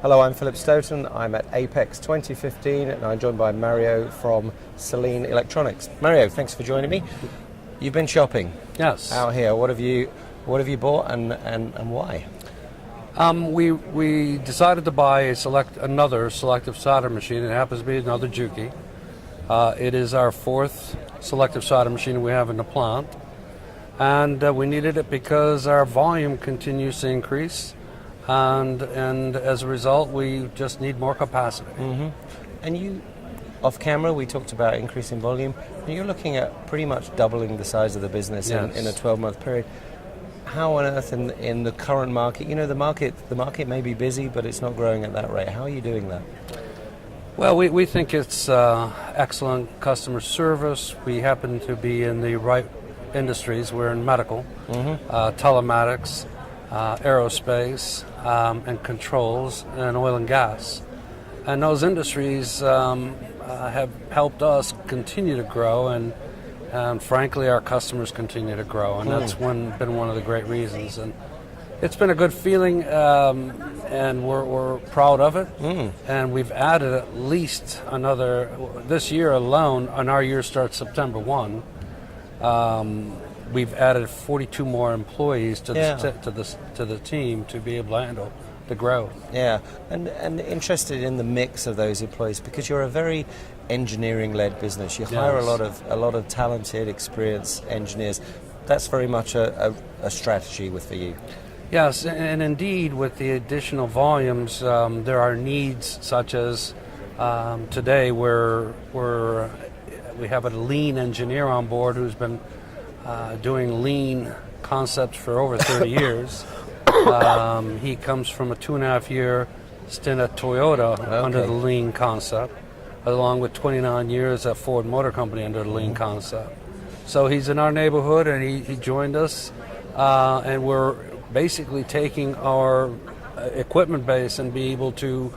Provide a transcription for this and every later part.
Hello, I'm Philip Stoten. I'm at APEX 2015 and I'm joined by Mario from Saline Lectronics. Mario, thanks for joining me. You've been shopping. Yes. Out here. What have you bought and why? We decided to buy another selective solder machine. It happens to be another Juki. It is our fourth selective solder machine we have in the plant, and we needed it because our volume continues to increase, and as a result, we just need more capacity. Mm-hmm. And you, off camera, we talked about increasing volume. And you're looking at pretty much doubling the size of the business in a 12-month period. How on earth in the current market, the market may be busy, but it's not growing at that rate. How are you doing that? Well, we think it's excellent customer service. We happen to be in the right industries. We're in medical, telematics, aerospace, and controls, and oil and gas. And those industries have helped us continue to grow, and frankly, our customers continue to grow, and that's been one of the great reasons. And it's been a good feeling, and we're proud of it. And we've added at least another, this year alone, and our year starts September 1, we've added 42 more employees to the team to be able to handle the growth. Yeah, and interested in the mix of those employees, because you're a very engineering-led business. You hire a lot of talented, experienced engineers. That's very much a strategy for you. Yes, and indeed, with the additional volumes, there are needs such as today we have a lean engineer on board who's been doing lean concepts for over 30 years. He comes from a 2.5-year stint at Toyota under the lean concept, along with 29 years at Ford Motor Company under the lean concept. So he's in our neighborhood, and he joined us, and we're basically taking our equipment base and be able to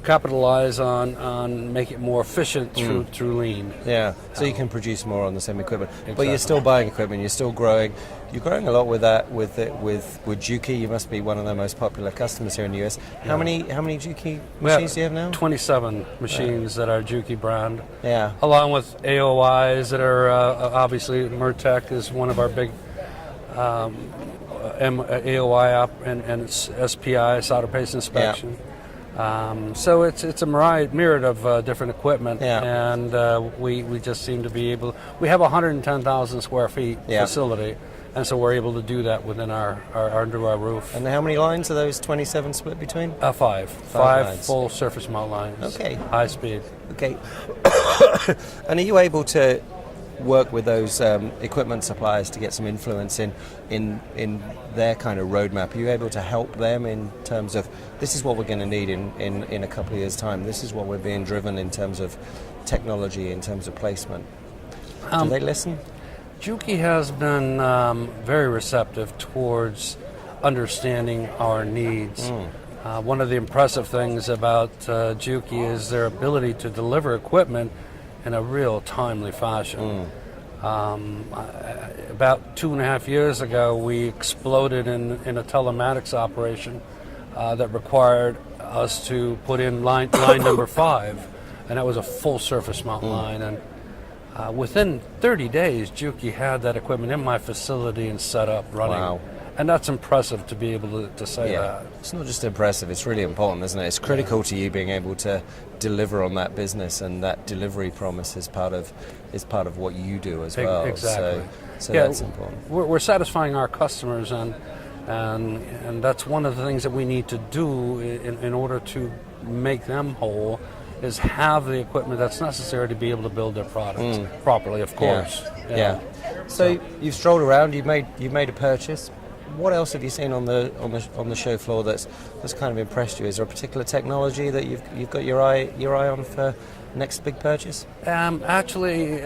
capitalize on make it more efficient through lean. Yeah, so you can produce more on the same equipment. Exactly. But you're still buying equipment, you're still growing. You're growing a lot with that, with Juki. You must be one of the most popular customers here in the US. How many Juki machines do you have now? 27 machines that are Juki brand. Yeah. Along with AOIs that are obviously Mertec is one of our big AOI up and SPI, solder paste inspection. So it's a myriad of different equipment, and we just seem to be able. We have a 110,000 square feet facility, and so we're able to do that within our under our roof. And how many lines are those 27 split between? Five full surface mount lines. Okay. High speed. Okay. And are you able to work with those equipment suppliers to get some influence in their kind of roadmap? Are you able to help them in terms of, this is what we're going to need in a couple of years' time, this is what we're being driven in terms of technology, in terms of placement? Do they listen? Juki has been very receptive towards understanding our needs. One of the impressive things about Juki is their ability to deliver equipment in a real timely fashion. About 2.5 years ago, we exploded in a telematics operation that required us to put in line number 5, and that was a full surface mount line. And within 30 days, Juki had that equipment in my facility and set up running. Wow. And that's impressive to be able to say that. It's not just impressive, it's really important, isn't it? It's critical to you being able to deliver on that business, and that delivery promise is part of what you do as well. Exactly. So that's important. We're satisfying our customers, and that's one of the things that we need to do in order to make them whole, is have the equipment that's necessary to be able to build their product properly, of course. Yeah. So you've strolled around, you've made a purchase. What else have you seen on the show floor that's kind of impressed you? Is there a particular technology that you've got your eye on for next big purchase? Actually,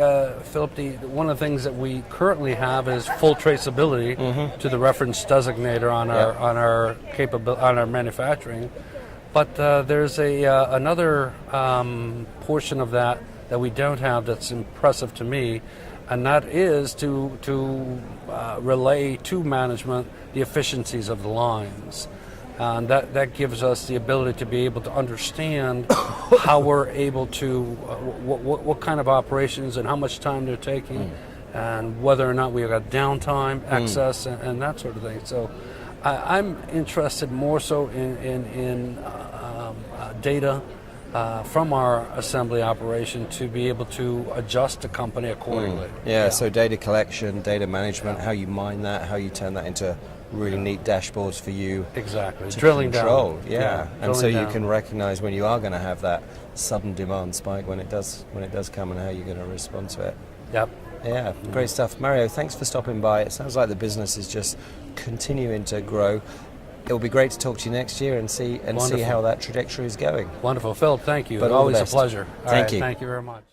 Philip, one of the things that we currently have is full traceability to the reference designator on our manufacturing. But there's another portion of that we don't have that's impressive to me, and that is to relay to management the efficiencies of the lines. And that gives us the ability to be able to understand how we're able to, what kind of operations and how much time they're taking, and whether or not we've got downtime, excess, and that sort of thing. So I'm interested more so in data from our assembly operation to be able to adjust the company accordingly. Yeah, so data collection, data management, how you mine that, how you turn that into really neat dashboards for you. Exactly. To Drilling control. down. Yeah. And so drilling you down. can recognize when you are going to have that sudden demand spike when it does come, and how you're going to respond to it. Yep. Yeah, great stuff. Mario, thanks for stopping by. It sounds like the business is just continuing to grow. It'll be great to talk to you next year and see Wonderful. how that trajectory is going. Wonderful. Phil, thank you. But all the Always a best. pleasure. All Thank right, you. Thank you very much.